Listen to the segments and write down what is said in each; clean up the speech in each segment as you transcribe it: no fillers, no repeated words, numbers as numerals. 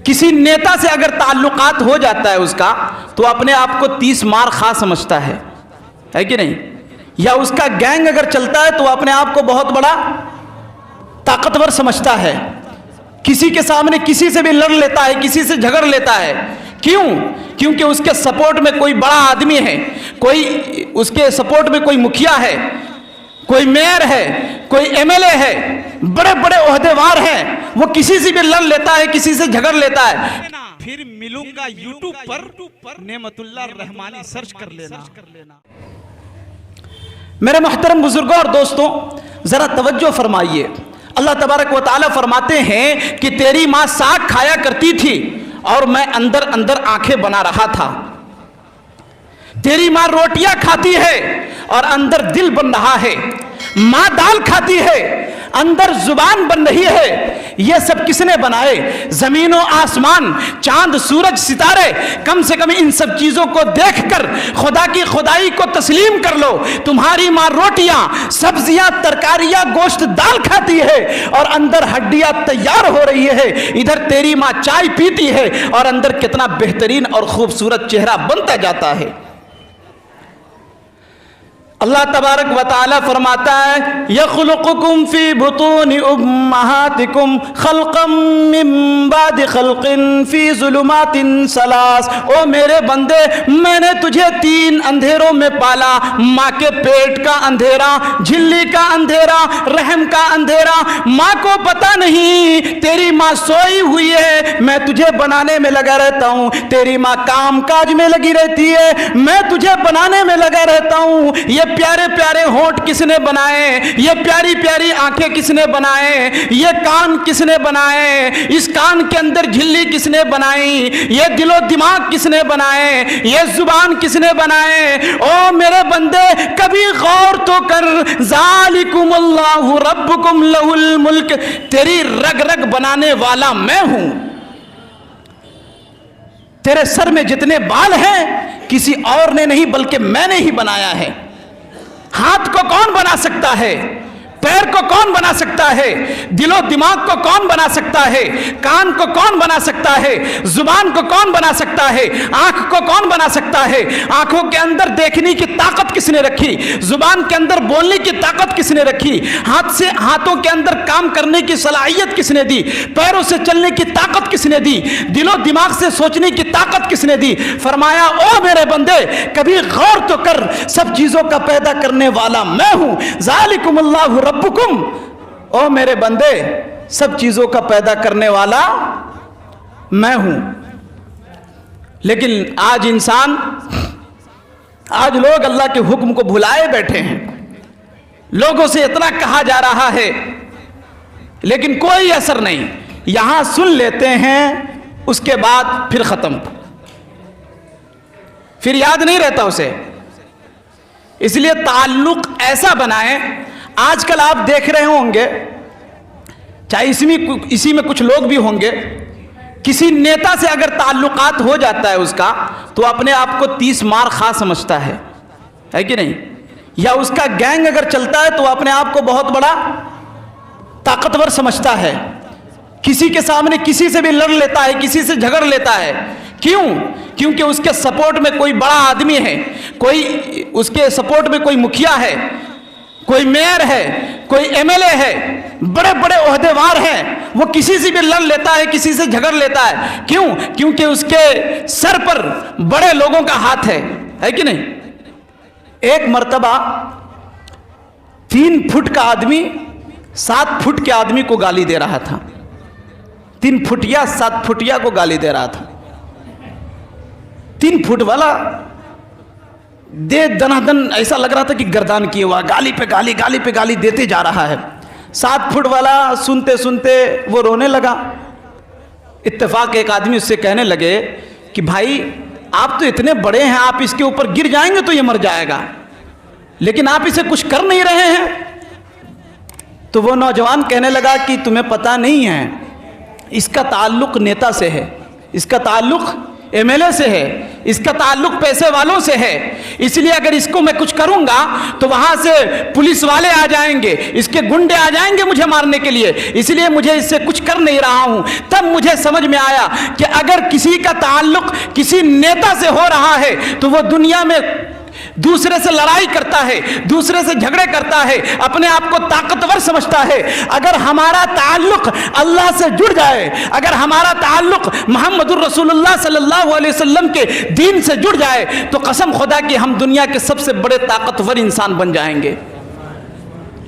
किसी नेता से अगर ताल्लुकात हो जाता है उसका, तो अपने आप को 30 मार खा समझता है कि नहीं? या उसका गैंग अगर चलता है तो अपने आप को बहुत बड़ा ताकतवर समझता है। किसी के सामने किसी से भी लड़ लेता है, किसी से झगड़ लेता है। क्यों? क्योंकि उसके सपोर्ट में कोई बड़ा आदमी है, कोई उसके सपोर्ट में कोई मुखिया है, कोई मेयर है, कोई एमएलए है, बड़े बड़े ओहदेवार हैं। वो किसी से भी लड़ लेता है, किसी से झगड़ लेता है। फिर मिलूंगा यूट्यूब पर नेमतुल्लाह रहमानी सर्च कर लेना। मेरे मोहतरम बुजुर्गों और दोस्तों, जरा तवज्जो फरमाइए। अल्लाह तबारक व तआला फरमाते हैं कि तेरी माँ साग खाया करती थी और मैं अंदर अंदर आंखें बना रहा था। तेरी माँ रोटियां खाती है और अंदर दिल बन रहा है। माँ दाल खाती है, अंदर जुबान बन रही है। यह सब किसने बनाए? जमीनों आसमान, चांद सूरज सितारे। कम से कम इन सब चीजों को देखकर खुदा की खुदाई को तस्लीम कर लो। तुम्हारी माँ रोटियां, सब्जियां, तरकारियां, गोश्त, दाल खाती है और अंदर हड्डियां तैयार हो रही है। इधर तेरी माँ चाय पीती है और अंदर कितना बेहतरीन और खूबसूरत चेहरा बनता जाता है। अल्लाह तबारक व तआला फरमाता है, यख़्लुक़ुकुम फ़ी बुतूनि उम्महातिकुम ख़ल्क़म मिन बादि ख़ल्क़िन फ़ी ज़ुलुमातिन सलास। ओ मेरे बंदे, मैंने तुझे 3 अंधेरों में पाला। माँ के पेट का अंधेरा, झिल्ली का अंधेरा, रहम का अंधेरा। माँ को पता नहीं तेरी माँ सोई हुई है, मैं तुझे बनाने में लगा रहता हूँ। तेरी माँ काम काज में लगी रहती है, मैं तुझे बनाने में लगा रहता हूँ। ये प्यारे प्यारे होंठ किसने बनाए? ये प्यारी प्यारी आंखें किसने बनाए? ये कान किसने बनाए? इस कान के अंदर झिल्ली किसने बनाई? ये दिलो दिमाग किसने बनाए? ये जुबान किसने बनाए? ओ मेरे बंदे, कभी गौर तो कर। ज़ालिकुमुल्लाहु रब्बुकुम लहुल मुल्क। तेरी रग रग बनाने वाला मैं हूं। तेरे सर में जितने बाल हैं किसी और ने नहीं बल्कि मैंने ही बनाया है। हाथ को कौन बना सकता है? पैर को कौन बना सकता है? दिलो दिमाग को कौन बना सकता है? कान को कौन बना सकता है? जुबान को कौन बना सकता है? आंख को कौन बना सकता है? आंखों के अंदर देखने की ताकत किसने रखी? जुबान के अंदर बोलने की ताकत किसने रखी? हाथों के अंदर काम करने की सलाहियत किसने दी? पैरों से चलने की ताकत किसने दी? दिलो दिमाग से सोचने की ताकत किसने दी? फरमाया, ओ मेरे बंदे, कभी गौर तो कर, सब चीजों का पैदा करने वाला मैं हूं। ज़ालिकुमुल्लाहु रब्बुकुम। ओ मेरे बंदे, सब चीजों का पैदा करने वाला मैं हूं। लेकिन आज लोग अल्लाह के हुक्म को भुलाए बैठे हैं। लोगों से इतना कहा जा रहा है लेकिन कोई असर नहीं। यहां सुन लेते हैं, उसके बाद फिर खत्म, फिर याद नहीं रहता उसे। इसलिए ताल्लुक ऐसा बनाएं। आजकल आप देख रहे होंगे, चाहे इसी में कुछ लोग भी होंगे, किसी नेता से अगर ताल्लुकात हो जाता है उसका, तो अपने आप को 30 मार खा समझता है कि नहीं? या उसका गैंग अगर चलता है तो अपने आप को बहुत बड़ा ताकतवर समझता है। किसी के सामने किसी से भी लड़ लेता है, किसी से झगड़ लेता है। क्यों? क्योंकि उसके सपोर्ट में कोई बड़ा आदमी है, कोई उसके सपोर्ट में कोई मुखिया है, कोई मेयर है, कोई एमएलए है, बड़े बड़े ओहदेवार हैं। वो किसी से भी लड़ लेता है, किसी से झगड़ लेता है। क्यों? क्योंकि उसके सर पर बड़े लोगों का हाथ है कि नहीं? एक मर्तबा 3 फुट का आदमी 7 फुट के आदमी को गाली दे रहा था। 3 फुटिया 7 फुटिया को गाली दे रहा था। 3 फुट वाला दे दनादन ऐसा लग रहा था कि गर्दान किए हुआ, गाली पे गाली, गाली पे गाली देते जा रहा है। 7 फुट वाला सुनते सुनते वो रोने लगा। इत्तेफाक एक आदमी उससे कहने लगे कि भाई, आप तो इतने बड़े हैं, आप इसके ऊपर गिर जाएंगे तो ये मर जाएगा, लेकिन आप इसे कुछ कर नहीं रहे हैं। तो वो नौजवान कहने लगा कि तुम्हें पता नहीं है, इसका ताल्लुक नेता से है, इसका ताल्लुक एमएलए से है, इसका ताल्लुक पैसे वालों से है। इसलिए अगर इसको मैं कुछ करूंगा तो वहां से पुलिस वाले आ जाएंगे, इसके गुंडे आ जाएंगे मुझे मारने के लिए, इसलिए मुझे इससे कुछ कर नहीं रहा हूं। तब मुझे समझ में आया कि अगर किसी का ताल्लुक किसी नेता से हो रहा है तो वो दुनिया में दूसरे से लड़ाई करता है, दूसरे से झगड़े करता है, अपने आप को ताकतवर समझता है। अगर हमारा ताल्लुक अल्लाह से जुड़ जाए, अगर हमारा ताल्लुक मोहम्मदुर रसूलुल्लाह सल्लल्लाहु अलैहि वसल्लम के दीन से जुड़ जाए तो कसम खुदा की हम दुनिया के सबसे बड़े ताकतवर इंसान बन जाएंगे।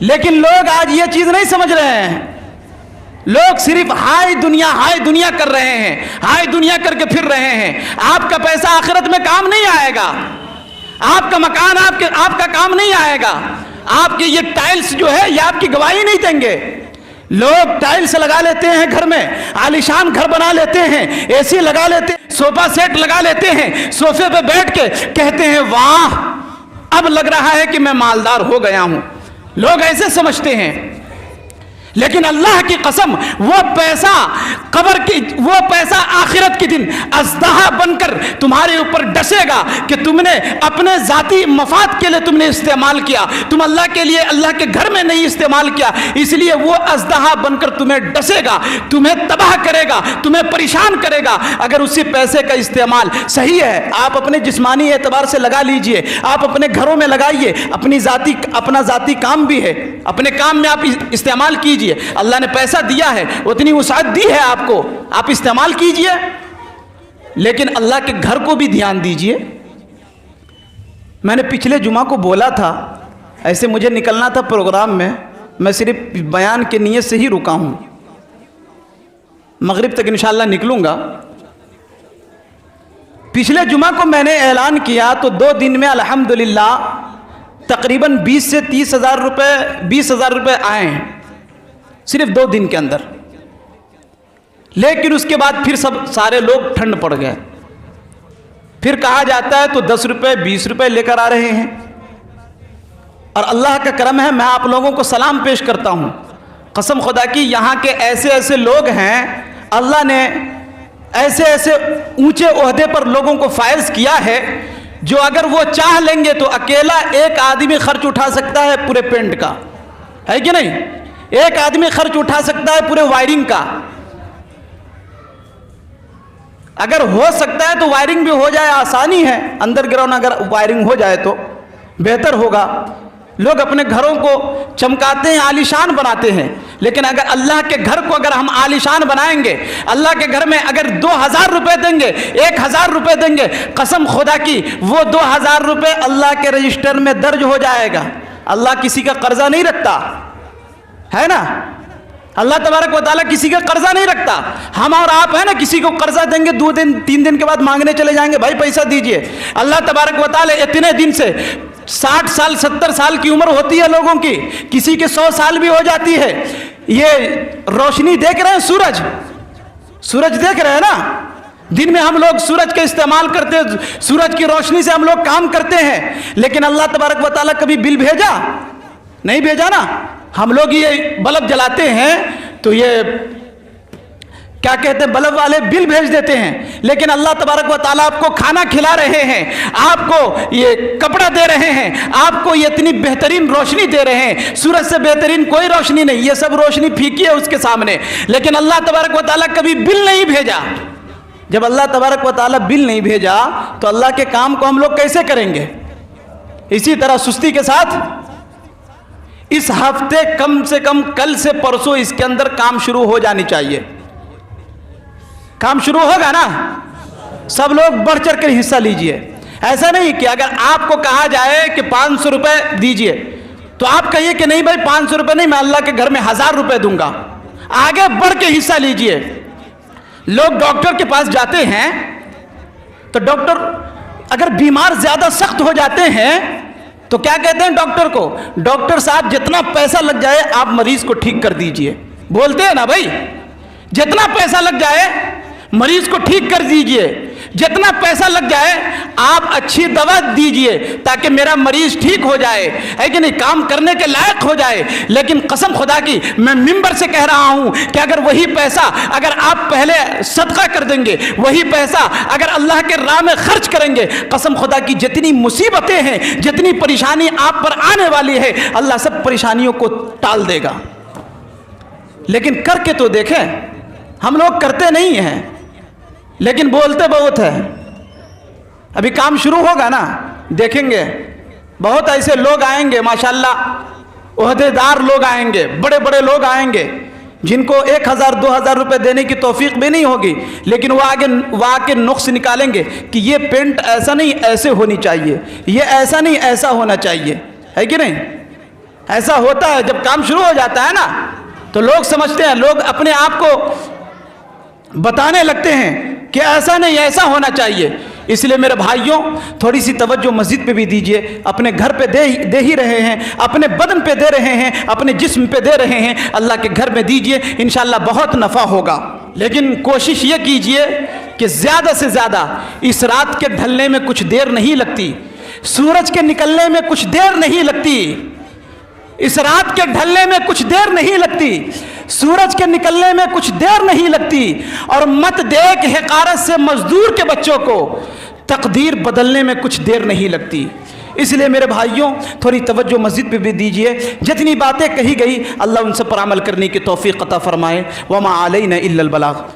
लेकिन लोग आज ये चीज नहीं समझ रहे हैं। लोग सिर्फ हाय दुनिया कर रहे हैं, हाय दुनिया करके फिर रहे हैं। आपका पैसा आखिरत में काम नहीं आएगा, आपका मकान आपका काम नहीं आएगा, आपके ये टाइल्स जो है ये आपकी गवाही नहीं देंगे। लोग टाइल्स लगा लेते हैं घर में, आलीशान घर बना लेते हैं, एसी लगा लेते हैं, सोफा सेट लगा लेते हैं, सोफे पे बैठ के कहते हैं वाह अब लग रहा है कि मैं मालदार हो गया हूं। लोग ऐसे समझते हैं। लेकिन अल्लाह की कसम वो पैसा वो पैसा आखिरत के दिन अज़दहा बनकर तुम्हारे ऊपर डसेगा कि तुमने अपने जाती मफाद के लिए तुमने इस्तेमाल किया, तुम अल्लाह के लिए अल्लाह के घर में नहीं इस्तेमाल किया, इसलिए वो अज़दहा बनकर तुम्हें डसेगा, तुम्हें तबाह करेगा, तुम्हें परेशान करेगा। अगर उसी पैसे का इस्तेमाल सही है, आप अपने जिस्मानी एतबार से लगा लीजिए, आप अपने घरों में लगाइए, अपना जाती काम भी है, अपने काम में आप इस्तेमाल कीजिए। अल्लाह ने पैसा दिया है, उतनी वसाअत दी है आपको, आप इस्तेमाल कीजिए। लेकिन अल्लाह के घर को भी ध्यान दीजिए। मैंने पिछले जुमा को बोला था, ऐसे मुझे निकलना था प्रोग्राम में, मैं सिर्फ बयान के नियत से ही रुका हूं, मगरिब तक इंशाअल्लाह निकलूंगा। पिछले जुमा को मैंने ऐलान किया तो 2 दिन में अल्हम्दुलिल्लाह तकरीबन 20 से 30,000 रुपये 20,000 रुपये आए हैं सिर्फ 2 दिन के अंदर। लेकिन उसके बाद फिर सारे लोग ठंड पड़ गए, फिर कहा जाता है तो 10 रुपये 20 रुपये लेकर आ रहे हैं। और अल्लाह का करम है, मैं आप लोगों को सलाम पेश करता हूँ। कसम खुदा की यहाँ के ऐसे ऐसे लोग हैं, अल्लाह ने ऐसे ऐसे ऊंचे ओहदे पर लोगों को फायज किया है जो अगर वो चाह लेंगे तो अकेला एक आदमी खर्च उठा सकता है पूरे पेंट का, है कि नहीं? एक आदमी खर्च उठा सकता है पूरे वायरिंग का। अगर हो सकता है तो वायरिंग भी हो जाए, आसानी है, अंडरग्राउंड अगर वायरिंग हो जाए तो बेहतर होगा। लोग अपने घरों को चमकाते हैं, आलीशान बनाते हैं, लेकिन अगर अल्लाह के घर को अगर हम आलीशान बनाएंगे, अल्लाह के घर में अगर 2,000 रुपये देंगे, 1,000 रुपये देंगे, कसम खुदा की वो 2,000 रुपये अल्लाह के रजिस्टर में दर्ज हो जाएगा। अल्लाह किसी का कर्जा नहीं रखता है ना, अल्लाह तबारक व तआला किसी का कर्जा नहीं रखता। हम और आप है ना, किसी को कर्जा देंगे 2 दिन 3 दिन के बाद मांगने चले जाएंगे, भाई पैसा दीजिए। अल्लाह तबारक व तआला इतने दिन से 60 साल 70 साल की उम्र होती है लोगों की, किसी के 100 साल भी हो जाती है। ये रोशनी देख रहे हैं, सूरज देख रहे हैं ना, दिन में हम लोग सूरज का इस्तेमाल करते हैं, सूरज की रोशनी से हम लोग काम करते हैं। लेकिन अल्लाह तबारक व तआला कभी बिल भेजा? नहीं भेजा ना। हम लोग ये बल्ब जलाते हैं तो ये क्या कहते हैं, बल्ब वाले बिल भेज देते हैं, लेकिन अल्लाह तबारक व तआला आपको खाना खिला रहे हैं, आपको ये कपड़ा दे रहे हैं, आपको ये इतनी बेहतरीन रोशनी दे रहे हैं। सूरज से बेहतरीन कोई रोशनी नहीं, ये सब रोशनी फीकी है उसके सामने। लेकिन अल्लाह तबारक व तआला कभी बिल नहीं भेजा। जब अल्लाह तबारक व तआला बिल नहीं भेजा तो अल्लाह के काम को हम लोग कैसे करेंगे? इसी तरह सुस्ती के साथ इस हफ्ते कम से कम कल से परसों इसके अंदर काम शुरू हो जानी चाहिए। काम शुरू होगा ना, सब लोग बढ़ चढ़ कर हिस्सा लीजिए। ऐसा नहीं कि अगर आपको कहा जाए कि 500 रुपये दीजिए तो आप कहिए कि नहीं भाई 500 रुपये नहीं, मैं अल्लाह के घर में 1000 रुपये दूंगा। आगे बढ़ के हिस्सा लीजिए। लोग डॉक्टर के पास जाते हैं तो डॉक्टर अगर बीमार ज्यादा सख्त हो जाते हैं तो क्या कहते हैं डॉक्टर को? डॉक्टर साहब जितना पैसा लग जाए आप मरीज को ठीक कर दीजिए। बोलते हैं ना भाई, जितना पैसा लग जाए मरीज को ठीक कर दीजिए। जितना पैसा लग जाए आप अच्छी दवा दीजिए ताकि मेरा मरीज ठीक हो जाए, है कि नहीं, काम करने के लायक हो जाए। लेकिन कसम खुदा की मैं मिंबर से कह रहा हूं कि अगर वही पैसा अगर आप पहले सदका कर देंगे, वही पैसा अगर अल्लाह के राह में खर्च करेंगे, कसम खुदा की जितनी मुसीबतें हैं, जितनी परेशानी आप पर आने वाली है, अल्लाह सब परेशानियों को टाल देगा। लेकिन करके तो देखें, हम लोग करते नहीं हैं लेकिन बोलते बहुत है। अभी काम शुरू होगा ना, देखेंगे बहुत ऐसे लोग आएंगे माशाल्लाह, ओहदेदार लोग आएंगे, बड़े बड़े लोग आएंगे जिनको 1000 2000 रुपए देने की तौफीक भी नहीं होगी, लेकिन वो आके नुक्स निकालेंगे कि ये पेंट ऐसा नहीं ऐसे होनी चाहिए, ये ऐसा नहीं ऐसा होना चाहिए, है कि नहीं। ऐसा होता है जब काम शुरू हो जाता है ना, तो लोग समझते हैं, लोग अपने आप को बताने लगते हैं कि ऐसा नहीं ऐसा होना चाहिए। इसलिए मेरे भाइयों थोड़ी सी तवज्जो मस्जिद पे भी दीजिए। अपने घर पे दे ही रहे हैं, अपने बदन पे दे रहे हैं, अपने जिस्म पे दे रहे हैं, अल्लाह के घर में दीजिए, इंशाअल्लाह बहुत नफ़ा होगा। लेकिन कोशिश ये कीजिए कि ज़्यादा से ज़्यादा इस रात के ढलने में कुछ देर नहीं लगती, सूरज के निकलने में कुछ देर नहीं लगती, इस रात के ढलने में कुछ देर नहीं लगती, सूरज के निकलने में कुछ देर नहीं लगती। और मत देख हिकारत से मजदूर के बच्चों को, तकदीर बदलने में कुछ देर नहीं लगती। इसलिए मेरे भाइयों थोड़ी तवज्जो मस्जिद पे भी दीजिए। जितनी बातें कही गई अल्लाह उन सब पर अमल करने की तौफीक अता फरमाए। वमा अलैना इल्लल बलाग।